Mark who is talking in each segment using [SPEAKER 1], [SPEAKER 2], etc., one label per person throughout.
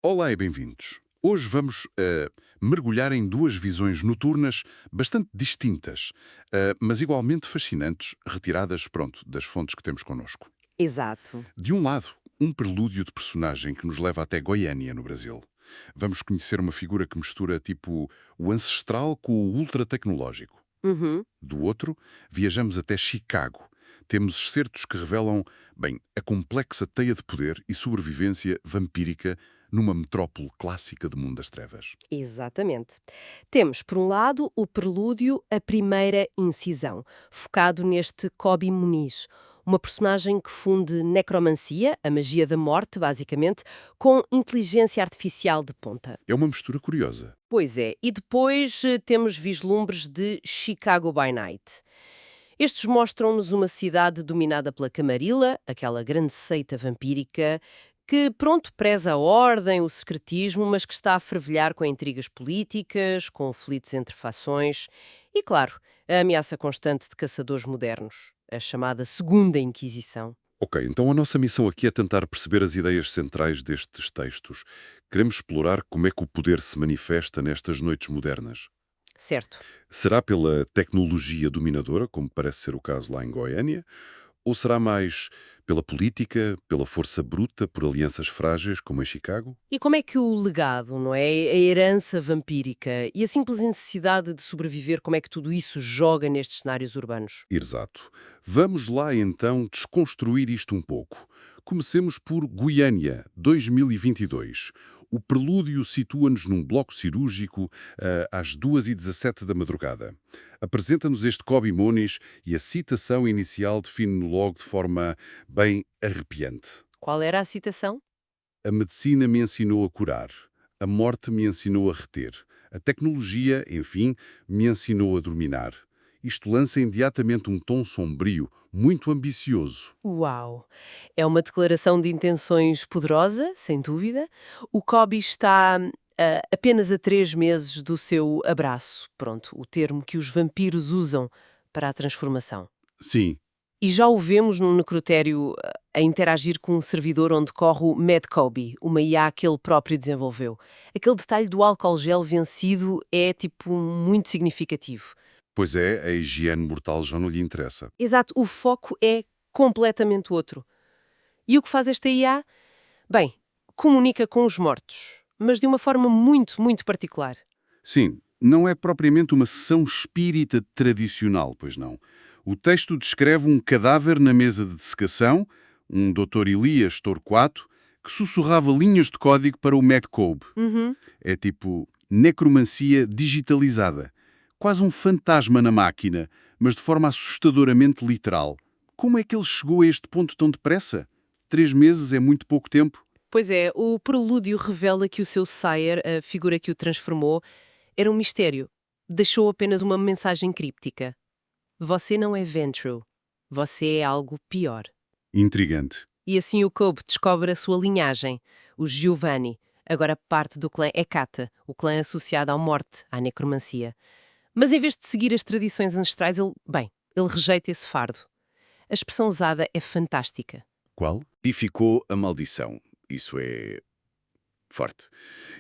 [SPEAKER 1] Olá e bem-vindos. Hoje vamos mergulhar em duas visões noturnas bastante distintas, mas igualmente fascinantes, retiradas, pronto, das fontes que temos connosco.
[SPEAKER 2] Exato.
[SPEAKER 1] De um lado, um prelúdio de personagem que nos leva até Goiânia, no Brasil. Vamos conhecer uma figura que mistura, tipo, o ancestral com o ultra-tecnológico.
[SPEAKER 2] Uhum.
[SPEAKER 1] Do outro, viajamos até Chicago. Temos excertos que revelam, bem, a complexa teia de poder e sobrevivência vampírica numa metrópole clássica do mundo das trevas.
[SPEAKER 2] Exatamente. Temos, por um lado, o prelúdio A Primeira Incisão, focado neste Kobe Muniz, uma personagem que funde necromancia, a magia da morte, basicamente, com inteligência artificial de ponta.
[SPEAKER 1] É uma mistura curiosa.
[SPEAKER 2] Pois é, e depois temos vislumbres de Chicago by Night. Estes mostram-nos uma cidade dominada pela Camarilla, aquela grande seita vampírica, que, pronto, preza a ordem, o secretismo, mas que está a fervilhar com intrigas políticas, conflitos entre fações e, claro, a ameaça constante de caçadores modernos, a chamada Segunda Inquisição.
[SPEAKER 1] Ok, então a nossa missão aqui é tentar perceber as ideias centrais destes textos. Queremos explorar como é que o poder se manifesta nestas noites modernas.
[SPEAKER 2] Certo.
[SPEAKER 1] Será pela tecnologia dominadora, como parece ser o caso lá em Goiânia, ou será mais pela política, pela força bruta, por alianças frágeis, como em Chicago?
[SPEAKER 2] E como é que o legado, não é? A herança vampírica e a simples necessidade de sobreviver, como é que tudo isso joga nestes cenários urbanos?
[SPEAKER 1] Exato. Vamos lá então desconstruir isto um pouco. Comecemos por Goiânia, 2022. O prelúdio situa-nos num bloco cirúrgico às 2h17 da madrugada. Apresenta-nos este Kobe Muniz e a citação inicial define-no logo de forma bem arrepiante.
[SPEAKER 2] Qual era a citação?
[SPEAKER 1] A medicina me ensinou a curar. A morte me ensinou a reter. A tecnologia, enfim, me ensinou a dominar. Isto lança imediatamente um tom sombrio, muito ambicioso.
[SPEAKER 2] Uau! É uma declaração de intenções poderosa, sem dúvida. O Kobe está apenas a 3 meses do seu abraço. Pronto, o termo que os vampiros usam para a transformação.
[SPEAKER 1] Sim,
[SPEAKER 2] E já o vemos num necrotério a interagir com um servidor onde corre o Mad Kobe, uma IA que ele próprio desenvolveu. Aquele detalhe do álcool gel vencido é, tipo, muito significativo.
[SPEAKER 1] pois é, a higiene mortal já não lhe interessa.
[SPEAKER 2] Exato, o foco é completamente outro. E o que faz esta IA? Bem, comunica com os mortos, mas de uma forma muito, muito particular.
[SPEAKER 1] Sim, não é propriamente uma sessão espírita tradicional, pois não. O texto descreve um cadáver na mesa de dessecação, um Dr. Elias Torquato, que sussurrava linhas de código para o Matt Cobb.
[SPEAKER 2] Uhum.
[SPEAKER 1] É tipo necromancia digitalizada. Quase um fantasma na máquina, mas de forma assustadoramente literal. Como é que ele chegou a este ponto tão depressa? 3 meses é muito pouco tempo.
[SPEAKER 2] Pois é, o prelúdio revela que o seu Sire, a figura que o transformou, era um mistério. Deixou apenas uma mensagem críptica. Você não é Ventru. Você é algo pior.
[SPEAKER 1] Intrigante.
[SPEAKER 2] E assim o Cobb descobre a sua linhagem, os Giovanni, agora parte do clã Hecata, o clã associado à morte, à necromancia. Mas em vez de seguir as tradições ancestrais, ele rejeita esse fardo. A expressão usada é fantástica.
[SPEAKER 1] Qual?
[SPEAKER 3] Edificou a maldição. Isso é forte.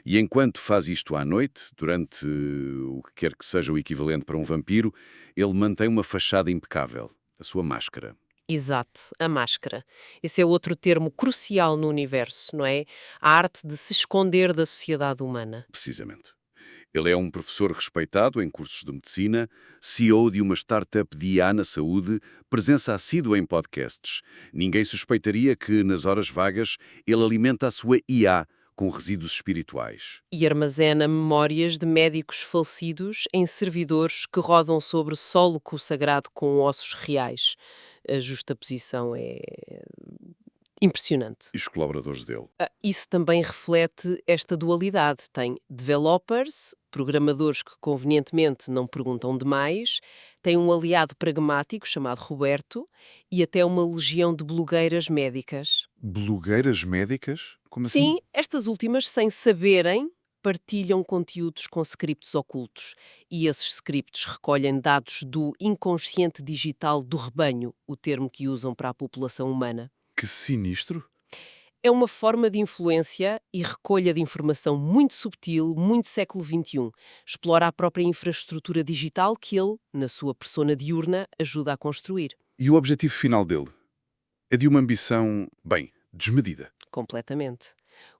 [SPEAKER 3] E enquanto faz isto à noite, durante o que quer que seja o equivalente para um vampiro, ele mantém uma fachada impecável, a sua máscara.
[SPEAKER 2] Exato, a máscara. Esse é outro termo crucial no universo, não é? A arte de se esconder da sociedade humana.
[SPEAKER 3] Precisamente. Ele é um professor respeitado em cursos de medicina, CEO de uma startup de IA na saúde, presença assídua em podcasts. Ninguém suspeitaria que, nas horas vagas, ele alimenta a sua IA com resíduos espirituais.
[SPEAKER 2] E armazena memórias de médicos falecidos em servidores que rodam sobre solo sagrado com ossos reais. A justaposição é impressionante.
[SPEAKER 3] E os colaboradores dele.
[SPEAKER 2] Isso também reflete esta dualidade. Tem developers, programadores que convenientemente não perguntam demais, tem um aliado pragmático chamado Roberto e até uma legião de blogueiras médicas.
[SPEAKER 1] Blogueiras médicas? Como assim?
[SPEAKER 2] Sim, estas últimas, sem saberem, partilham conteúdos com scripts ocultos. E esses scripts recolhem dados do inconsciente digital do rebanho, o termo que usam para a população humana.
[SPEAKER 1] Que sinistro.
[SPEAKER 2] É uma forma de influência e recolha de informação muito subtil, muito século XXI. Explora a própria infraestrutura digital que ele, na sua persona diurna, ajuda a construir.
[SPEAKER 1] E o objetivo final dele? É de uma ambição, bem, desmedida.
[SPEAKER 2] Completamente.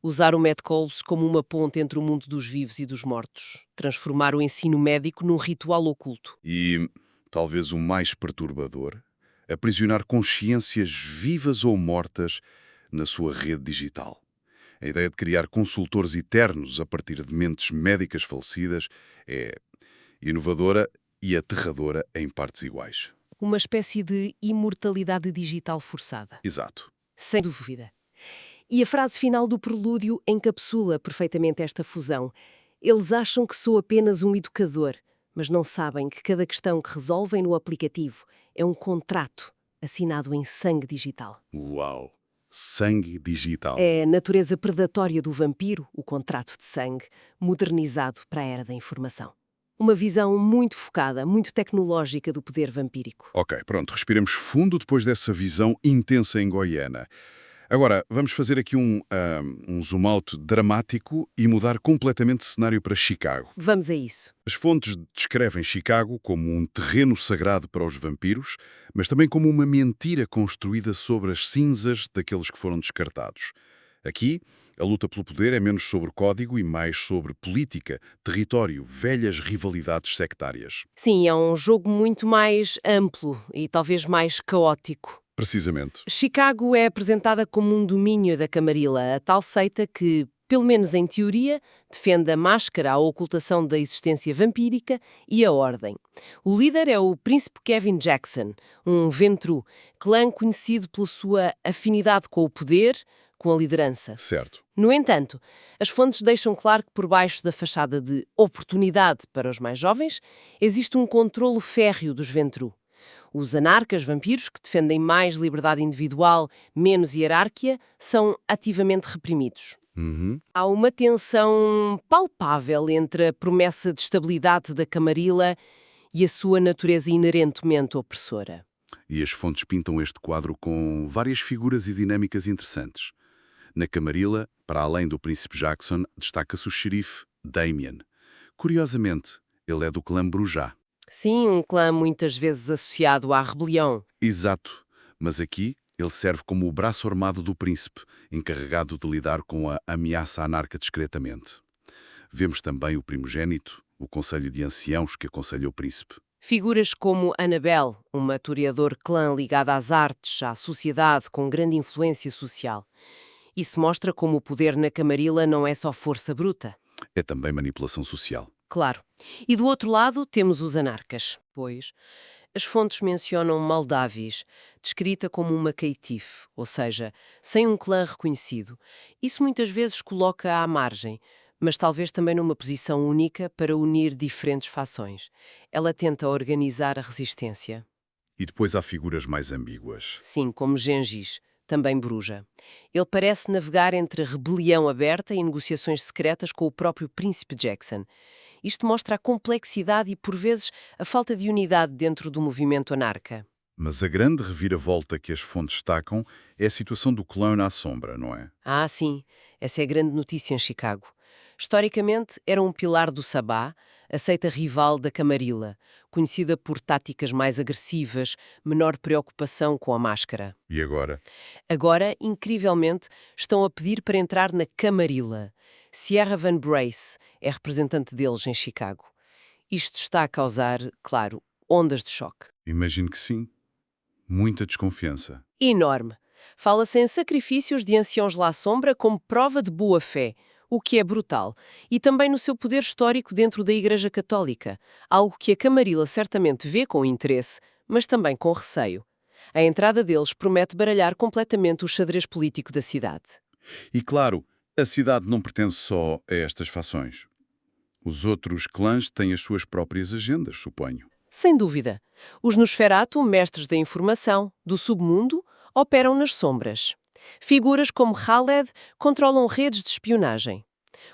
[SPEAKER 2] Usar o Matt Coles como uma ponte entre o mundo dos vivos e dos mortos. Transformar o ensino médico num ritual oculto.
[SPEAKER 1] E, talvez o mais perturbador, aprisionar consciências vivas ou mortas na sua rede digital. A ideia de criar consultores eternos a partir de mentes médicas falecidas é inovadora e aterradora em partes iguais.
[SPEAKER 2] Uma espécie de imortalidade digital forçada.
[SPEAKER 1] Exato.
[SPEAKER 2] Sem dúvida. E a frase final do prelúdio encapsula perfeitamente esta fusão. Eles acham que sou apenas um educador, mas não sabem que cada questão que resolvem no aplicativo é um contrato assinado em sangue digital.
[SPEAKER 1] Uau! Sangue digital.
[SPEAKER 2] É a natureza predatória do vampiro, o contrato de sangue, modernizado para a era da informação. Uma visão muito focada, muito tecnológica do poder vampírico.
[SPEAKER 1] Ok, pronto, respiremos fundo depois dessa visão intensa em Goiânia. Agora, vamos fazer aqui um zoom out dramático e mudar completamente de cenário para Chicago.
[SPEAKER 2] Vamos a isso.
[SPEAKER 1] As fontes descrevem Chicago como um terreno sagrado para os vampiros, mas também como uma mentira construída sobre as cinzas daqueles que foram descartados. Aqui, a luta pelo poder é menos sobre código e mais sobre política, território, velhas rivalidades sectárias.
[SPEAKER 2] Sim, é um jogo muito mais amplo e talvez mais caótico.
[SPEAKER 1] Precisamente.
[SPEAKER 2] Chicago é apresentada como um domínio da Camarilla, a tal seita que, pelo menos em teoria, defende a máscara, a ocultação da existência vampírica e a ordem. O líder é o príncipe Kevin Jackson, um Ventrue, clã conhecido pela sua afinidade com o poder, com a liderança.
[SPEAKER 1] Certo.
[SPEAKER 2] No entanto, as fontes deixam claro que por baixo da fachada de oportunidade para os mais jovens, existe um controlo férreo dos Ventrue. Os anarcas vampiros, que defendem mais liberdade individual, menos hierarquia, são ativamente reprimidos. Há uma tensão palpável entre a promessa de estabilidade da Camarilla e a sua natureza inerentemente opressora.
[SPEAKER 1] E as fontes pintam este quadro com várias figuras e dinâmicas interessantes. Na Camarilla, para além do príncipe Jackson, destaca-se o xerife Damien. Curiosamente, ele é do clã Brujah.
[SPEAKER 2] Sim, um clã muitas vezes associado à rebelião.
[SPEAKER 1] Exato, mas aqui ele serve como o braço armado do príncipe, encarregado de lidar com a ameaça anarca discretamente. Vemos também o primogênito, o conselho de anciãos que aconselha o príncipe.
[SPEAKER 2] Figuras como Annabelle, uma toreador clã ligada às artes, à sociedade, com grande influência social. Isso mostra como o poder na Camarilla não é só força bruta.
[SPEAKER 1] É também manipulação social.
[SPEAKER 2] Claro. E do outro lado temos os anarcas. Pois, as fontes mencionam Maldavis, descrita como uma caitife, ou seja, sem um clã reconhecido. Isso muitas vezes coloca à margem, mas talvez também numa posição única para unir diferentes fações. Ela tenta organizar a resistência.
[SPEAKER 1] E depois há figuras mais ambíguas.
[SPEAKER 2] Sim, como Gengis, também Bruja. Ele parece navegar entre rebelião aberta e negociações secretas com o próprio príncipe Jackson. Isto mostra a complexidade e, por vezes, a falta de unidade dentro do movimento anarca.
[SPEAKER 1] Mas a grande reviravolta que as fontes destacam é a situação do clã à sombra, não é?
[SPEAKER 2] Ah, sim, essa é a grande notícia em Chicago. Historicamente, era um pilar do Sabá, a seita rival da Camarilla, conhecida por táticas mais agressivas, menor preocupação com a máscara.
[SPEAKER 1] E agora?
[SPEAKER 2] Agora, incrivelmente, estão a pedir para entrar na Camarilla. Sierra Van Brace é representante deles em Chicago. Isto está a causar, claro, ondas de choque.
[SPEAKER 1] Imagino que sim. Muita desconfiança.
[SPEAKER 2] Enorme. Fala-se em sacrifícios de anciãos lá à sombra como prova de boa-fé, o que é brutal, e também no seu poder histórico dentro da Igreja Católica, algo que a Camarilla certamente vê com interesse, mas também com receio. A entrada deles promete baralhar completamente o xadrez político da cidade.
[SPEAKER 1] E claro, a cidade não pertence só a estas fações. Os outros clãs têm as suas próprias agendas, suponho.
[SPEAKER 2] Sem dúvida. Os Nosferatu, mestres da informação, do submundo, operam nas sombras. Figuras como Khaled controlam redes de espionagem.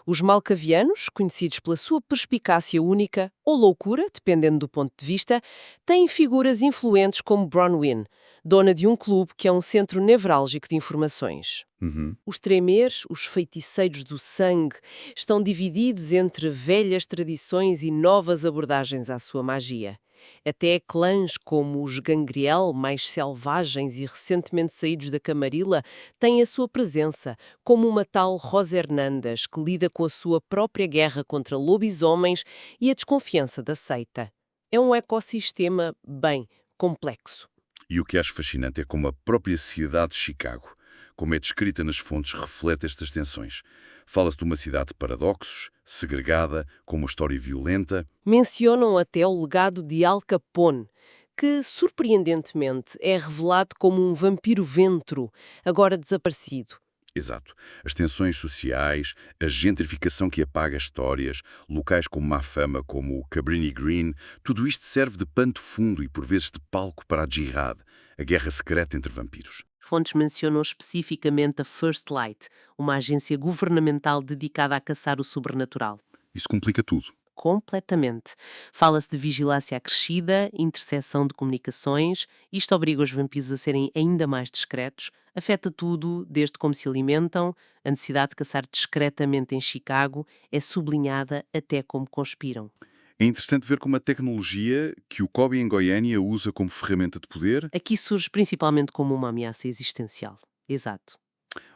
[SPEAKER 2] Os Malkavianos, conhecidos pela sua perspicácia única ou loucura, dependendo do ponto de vista, têm figuras influentes como Bronwyn, dona de um clube que é um centro nevrálgico de informações.
[SPEAKER 1] Uhum.
[SPEAKER 2] Os tremers, os feiticeiros do sangue, estão divididos entre velhas tradições e novas abordagens à sua magia. Até clãs como os Gangriel, mais selvagens e recentemente saídos da Camarilla, têm a sua presença, como uma tal Rosa Hernandas, que lida com a sua própria guerra contra lobisomens e a desconfiança da seita. É um ecossistema bem complexo.
[SPEAKER 1] E o que acho fascinante é como a própria cidade de Chicago, como é descrita nas fontes, reflete estas tensões. Fala-se de uma cidade de paradoxos, segregada, com uma história violenta.
[SPEAKER 2] Mencionam até o legado de Al Capone, que, surpreendentemente, é revelado como um vampiro ventro, agora desaparecido.
[SPEAKER 1] Exato. As tensões sociais, a gentrificação que apaga histórias, locais com má fama como o Cabrini Green, tudo isto serve de pano de fundo e por vezes de palco para a Jihad, a guerra secreta entre vampiros.
[SPEAKER 2] Fontes mencionam especificamente a First Light, uma agência governamental dedicada a caçar o sobrenatural.
[SPEAKER 1] Isso complica tudo.
[SPEAKER 2] Completamente. Fala-se de vigilância acrescida, interseção de comunicações, isto obriga os vampiros a serem ainda mais discretos, afeta tudo, desde como se alimentam, a necessidade de caçar discretamente em Chicago é sublinhada até como conspiram.
[SPEAKER 1] É interessante ver como a tecnologia que o Kobe em Goiânia usa como ferramenta de poder,
[SPEAKER 2] Aqui surge principalmente como uma ameaça existencial. Exato.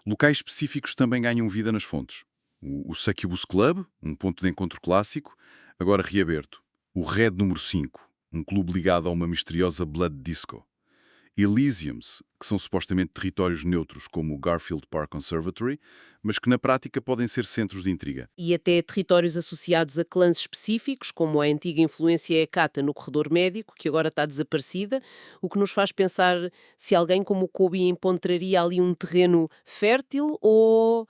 [SPEAKER 1] locais específicos também ganham vida nas fontes. O Succubus Club, um ponto de encontro clássico, agora reaberto. O Red número 5, um clube ligado a uma misteriosa Blood Disco. Elysiums, que são supostamente territórios neutros como o Garfield Park Conservatory, mas que na prática podem ser centros de intriga.
[SPEAKER 2] E até territórios associados a clãs específicos, como a antiga influência Hecata no corredor médico, que agora está desaparecida, o que nos faz pensar se alguém como o Kobe encontraria ali um terreno fértil ou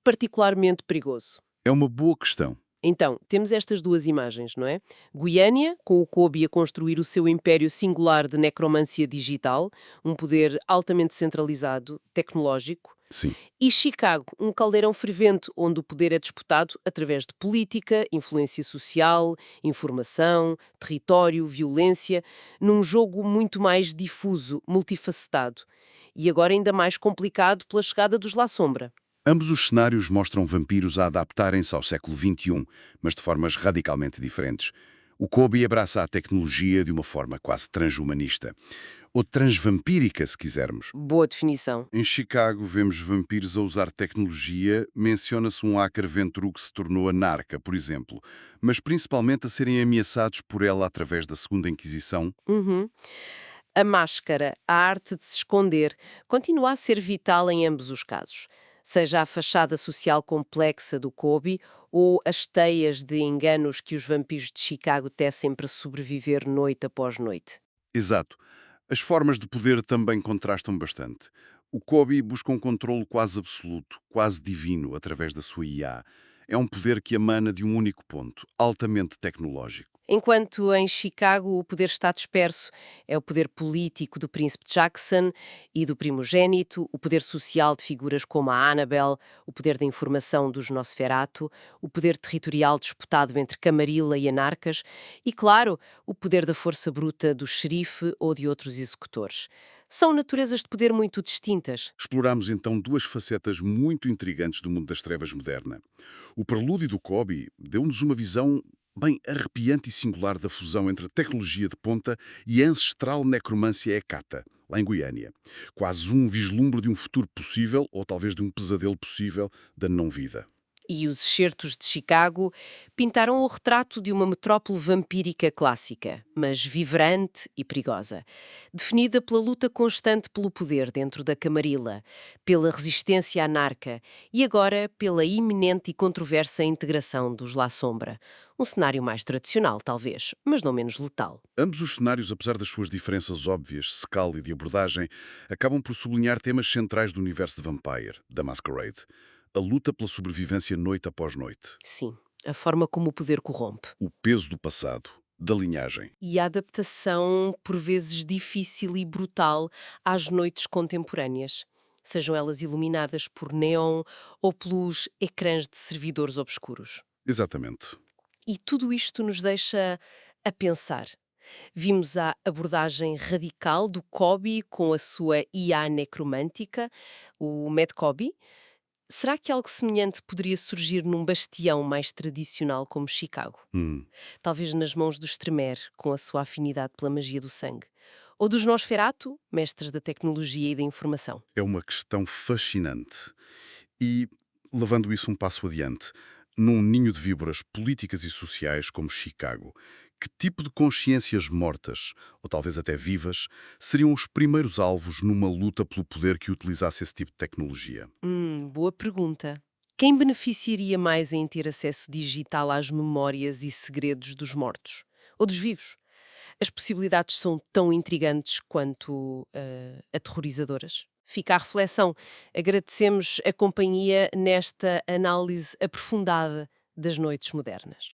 [SPEAKER 2] particularmente perigoso.
[SPEAKER 1] É uma boa questão.
[SPEAKER 2] Então, temos estas duas imagens, não é? Goiânia, com o Kobe a construir o seu império singular de necromancia digital, um poder altamente centralizado, tecnológico,
[SPEAKER 1] Sim.
[SPEAKER 2] e Chicago, um caldeirão fervente onde o poder é disputado através de política, influência social, informação, território, violência, num jogo muito mais difuso, multifacetado. E agora ainda mais complicado pela chegada dos La Sombra.
[SPEAKER 1] Ambos os cenários mostram vampiros a adaptarem-se ao século XXI, mas de formas radicalmente diferentes. O Kobe abraça a tecnologia de uma forma quase transhumanista, ou transvampírica, se quisermos.
[SPEAKER 2] Boa definição.
[SPEAKER 1] Em Chicago, vemos vampiros a usar tecnologia, menciona-se um hacker ventru que se tornou anarca, por exemplo, mas principalmente a serem ameaçados por ela através da Segunda Inquisição.
[SPEAKER 2] Uhum. A máscara, a arte de se esconder, continua a ser vital em ambos os casos. Seja a fachada social complexa do Kobe ou as teias de enganos que os vampiros de Chicago tecem para sobreviver noite após noite.
[SPEAKER 1] Exato. As formas de poder também contrastam bastante. O Kobe busca um controle quase absoluto, quase divino, através da sua IA. É um poder que emana de um único ponto, altamente tecnológico.
[SPEAKER 2] Enquanto em Chicago o poder está disperso, é o poder político do príncipe Jackson e do primogênito, o poder social de figuras como a Annabelle, o poder da informação dos Nosferatu, o poder territorial disputado entre Camarilla e anarcas e, claro, o poder da força bruta do xerife ou de outros executores. São naturezas de poder muito distintas.
[SPEAKER 1] Exploramos então duas facetas muito intrigantes do mundo das trevas moderna. O prelúdio do Kobe deu-nos uma visão bem arrepiante e singular da fusão entre a tecnologia de ponta e a ancestral necromância Hecata, lá em Goiânia. Quase um vislumbre de um futuro possível, ou talvez de um pesadelo possível, da não-vida.
[SPEAKER 2] E os excertos de Chicago pintaram o retrato de uma metrópole vampírica clássica, mas vibrante e perigosa, definida pela luta constante pelo poder dentro da Camarilla, pela resistência anarca e agora pela iminente e controversa integração dos La Sombra. Um cenário mais tradicional, talvez, mas não menos letal.
[SPEAKER 1] Ambos os cenários, apesar das suas diferenças óbvias, de escala e de abordagem, acabam por sublinhar temas centrais do universo de Vampire, da Masquerade. A luta pela sobrevivência noite após noite.
[SPEAKER 2] Sim, a forma como o poder corrompe.
[SPEAKER 1] O peso do passado, da linhagem.
[SPEAKER 2] E a adaptação, por vezes difícil e brutal, às noites contemporâneas, sejam elas iluminadas por neon ou pelos ecrãs de servidores obscuros.
[SPEAKER 1] Exatamente.
[SPEAKER 2] E tudo isto nos deixa a pensar. Vimos a abordagem radical do Kobe com a sua IA necromântica, o Matt Kobe. Será que algo semelhante poderia surgir num bastião mais tradicional como Chicago?
[SPEAKER 1] Hum,
[SPEAKER 2] Talvez nas mãos dos Tremere, com a sua afinidade pela magia do sangue. Ou dos Nosferatu, mestres da tecnologia e da informação.
[SPEAKER 1] é uma questão fascinante. E, levando isso um passo adiante, num ninho de víboras políticas e sociais como Chicago, que tipo de consciências mortas, ou talvez até vivas, seriam os primeiros alvos numa luta pelo poder que utilizasse esse tipo de tecnologia?
[SPEAKER 2] Boa pergunta. Quem beneficiaria mais em ter acesso digital às memórias e segredos dos mortos? Ou dos vivos? As possibilidades são tão intrigantes quanto aterrorizadoras. Fica a reflexão. Agradecemos a companhia nesta análise aprofundada das noites modernas.